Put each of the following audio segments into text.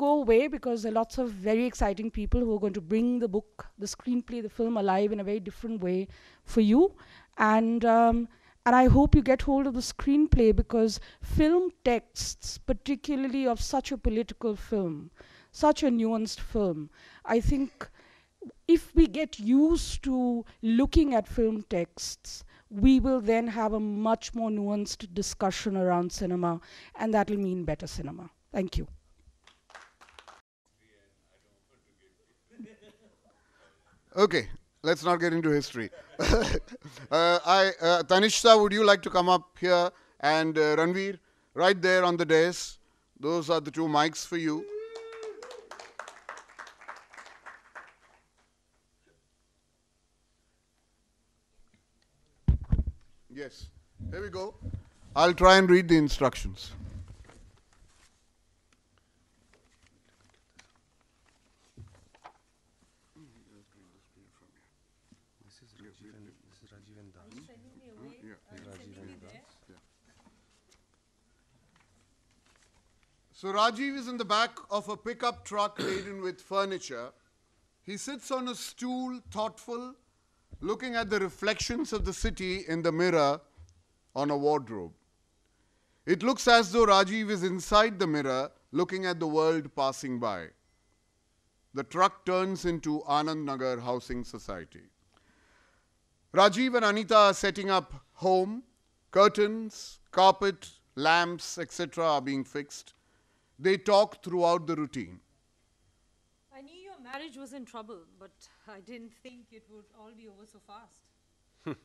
go away because there are lots of very exciting people who are going to bring the book, the screenplay, the film alive in a very different way for you. And I hope you get hold of the screenplay, because film texts, particularly of such a political film, such a nuanced film, I think if we get used to looking at film texts, we will then have a much more nuanced discussion around cinema, and that will mean better cinema. Thank you. Okay, let's not get into history. Tanishta, would you like to come up here? And Ranveer, right there on the dais. Those are the two mics for you. Yes, here we go. I'll try and read the instructions. So Rajiv is in the back of a pickup truck laden with furniture. He sits on a stool, thoughtful, looking at the reflections of the city in the mirror on a wardrobe. It looks as though Rajiv is inside the mirror, looking at the world passing by. The truck turns into Anand Nagar Housing Society. Rajiv and Anita are setting up home. Curtains, carpet, lamps, etc. are being fixed. They talk throughout the routine. I knew your marriage was in trouble, but I didn't think it would all be over so fast.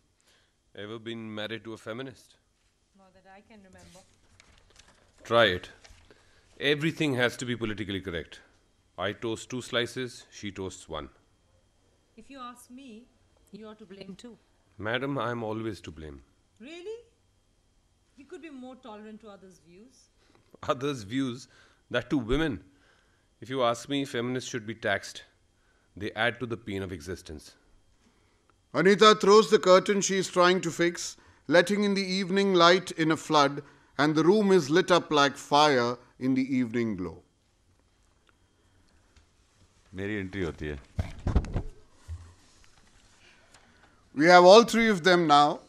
Ever been married to a feminist? Not that I can remember. Try it. Everything has to be politically correct. I toast 2 slices, she toasts 1. If you ask me, you are to blame too. Madam, I am always to blame. Really? You could be more tolerant to others' views. Others' views, that to women. If you ask me, feminists should be taxed. They add to the pain of existence. Anita throws the curtain she is trying to fix, letting in the evening light in a flood, and the room is lit up like fire in the evening glow. मेरी entry होती है. We have all 3 of them now.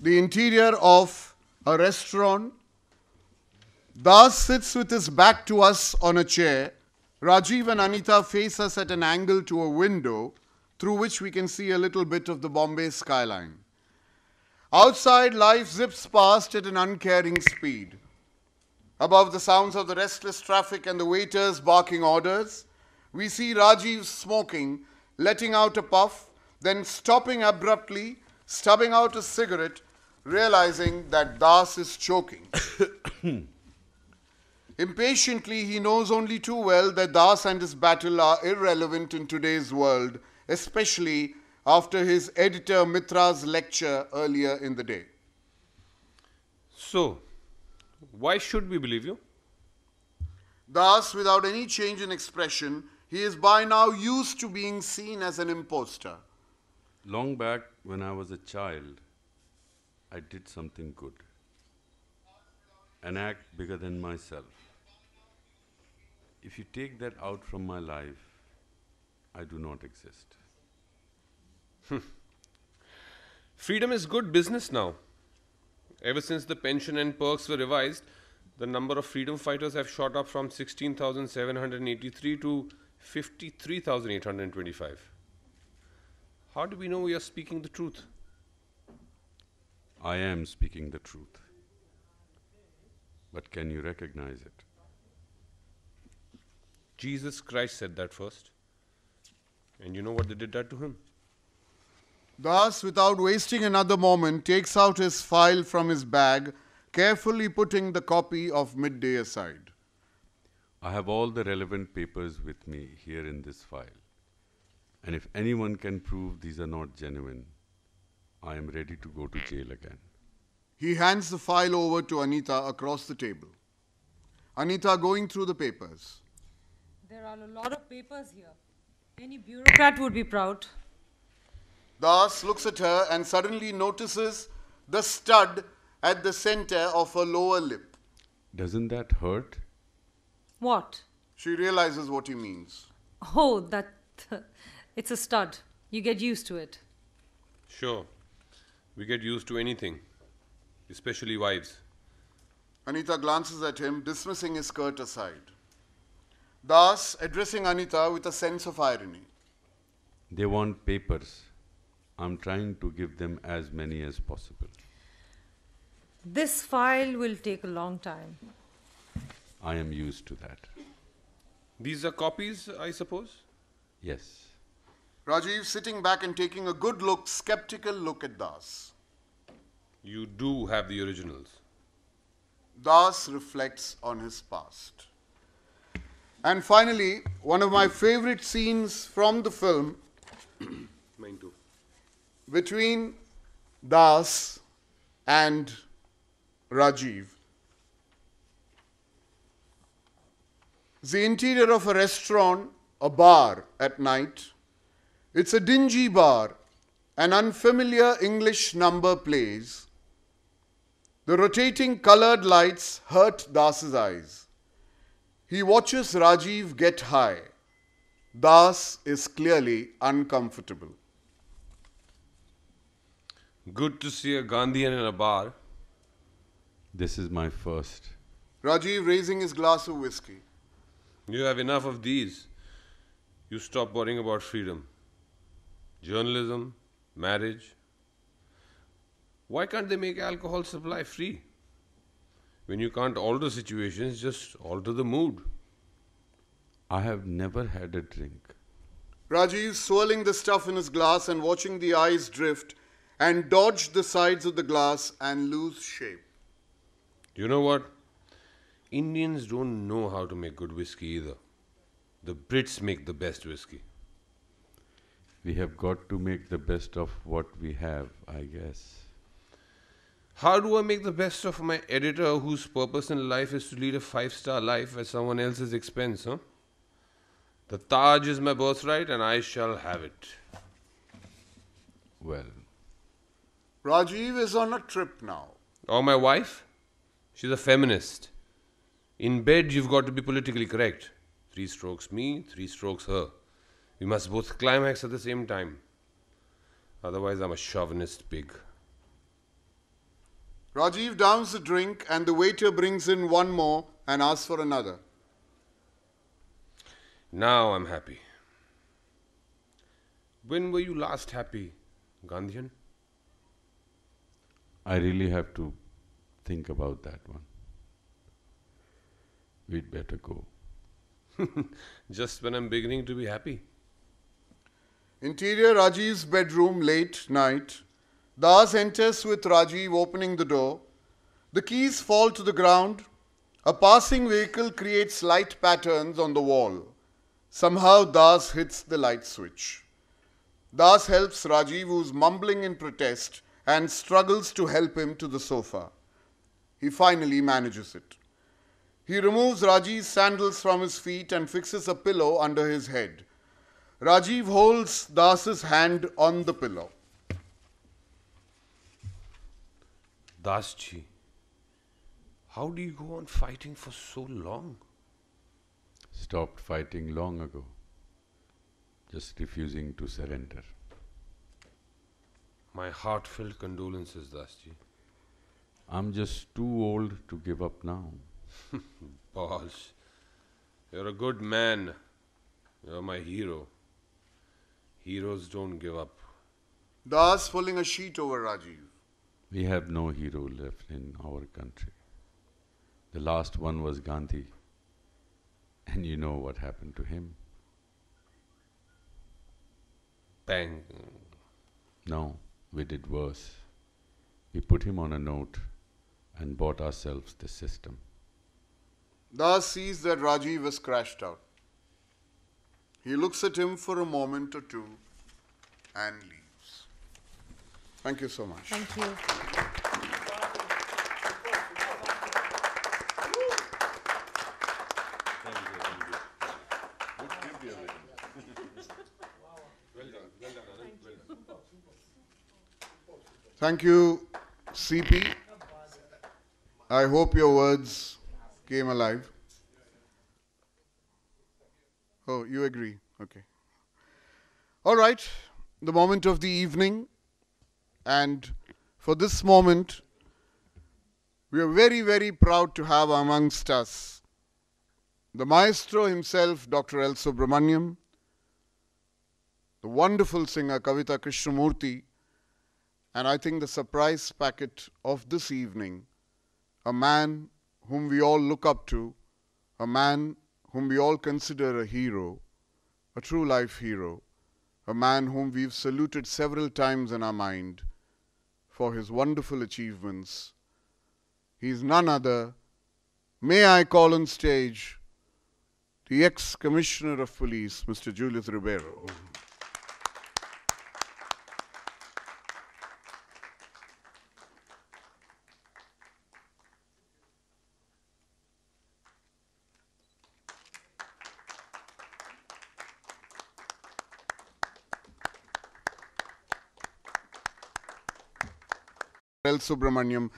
The interior of a restaurant. Das sits with his back to us on a chair. Rajiv and Anita face us at an angle to a window through which we can see a little bit of the Bombay skyline. Outside, life zips past at an uncaring speed. Above the sounds of the restless traffic and the waiters barking orders, we see Rajiv smoking, letting out a puff, then stopping abruptly, stubbing out a cigarette, realizing that Das is choking. Impatiently, he knows only too well that Das and his battle are irrelevant in today's world, especially after his editor Mitra's lecture earlier in the day. So, why should we believe you? Das, without any change in expression, he is by now used to being seen as an imposter. Long back when I was a child, I did something good. An act bigger than myself. If you take that out from my life, I do not exist. Freedom is good business now. Ever since the pension and perks were revised, the number of freedom fighters have shot up from 16,783 to 53,825. How do we know we are speaking the truth? I am speaking the truth. But can you recognize it? Jesus Christ said that first. And you know what they did that to him? Das, without wasting another moment, takes out his file from his bag, carefully putting the copy of Midday aside. I have all the relevant papers with me here in this file. And if anyone can prove these are not genuine, I am ready to go to jail again. He hands the file over to Anita across the table. Anita going through the papers. There are a lot of papers here. Any bureaucrat would be proud. Das looks at her and suddenly notices the stud at the center of her lower lip. Doesn't that hurt? What? She realizes what he means. Oh, that. It's a stud. You get used to it. Sure. We get used to anything, especially wives. Anita glances at him, dismissing his skirt aside. Das addressing Anita with a sense of irony. They want papers. I'm trying to give them as many as possible. This file will take a long time. I am used to that. These are copies, I suppose? Yes. Rajiv sitting back and taking a good look, skeptical look at Das. You do have the originals. Das reflects on his past. And finally, one of my favorite scenes from the film Mine too. between Das and Rajiv. The interior of a restaurant, a bar at night. It's a dingy bar. An unfamiliar English number plays. The rotating colored lights hurt Das's eyes. He watches Rajiv get high. Das is clearly uncomfortable. Good to see a Gandhian in a bar. This is my first. Rajiv raising his glass of whiskey. You have enough of these. You stop worrying about freedom. Journalism, marriage. Why can't they make alcohol supply free? When you can't alter situations, just alter the mood. I have never had a drink. Rajiv swirling the stuff in his glass and watching the eyes drift and dodge the sides of the glass and lose shape. You know what? Indians don't know how to make good whiskey either. The Brits make the best whiskey. We have got to make the best of what we have, I guess. How do I make the best of my editor whose purpose in life is to lead a 5-star life at someone else's expense, huh? The Taj is my birthright and I shall have it. Well, Rajiv is on a trip now. Or my wife? She's a feminist. In bed, you've got to be politically correct. 3 strokes me, 3 strokes her. We must both climax at the same time. Otherwise, I'm a chauvinist pig. Rajiv downs the drink and the waiter brings in one more and asks for another. Now I'm happy. When were you last happy, Gandhian? I really have to think about that one. We'd better go. Just when I'm beginning to be happy. Interior Rajiv's bedroom, late night. Das enters with Rajiv opening the door. The keys fall to the ground. A passing vehicle creates light patterns on the wall. Somehow Das hits the light switch. Das helps Rajiv, who's mumbling in protest, and struggles to help him to the sofa. He finally manages it. He removes Rajiv's sandals from his feet and fixes a pillow under his head. Rajiv holds Das's hand on the pillow. Dasji, how do you go on fighting for so long? Stopped fighting long ago. Just refusing to surrender. My heartfelt condolences, Dasji. I'm just too old to give up now. Boss, you're a good man. You're my hero. Heroes don't give up. Das pulling a sheet over Rajiv. We have no hero left in our country. The last one was Gandhi. And you know what happened to him. Bang. No, we did worse. We put him on a note and bought ourselves the system. Das sees that Rajiv has crashed out. He looks at him for a moment or two and leaves. Thank you so much. Thank you. Thank you, CP. I hope your words came alive. Oh, you agree? Okay. All right. The moment of the evening. And for this moment, we are very, very proud to have amongst us the maestro himself, Dr. L. Subramaniam, the wonderful singer Kavita Krishnamurthy, and I think the surprise packet of this evening, a man whom we all look up to, a man whom we all consider a hero, a true life hero, a man whom we've saluted several times in our mind for his wonderful achievements. He's none other. May I call on stage the ex-Commissioner of Police, Mr. Julius Ribeiro. L. Subramaniam,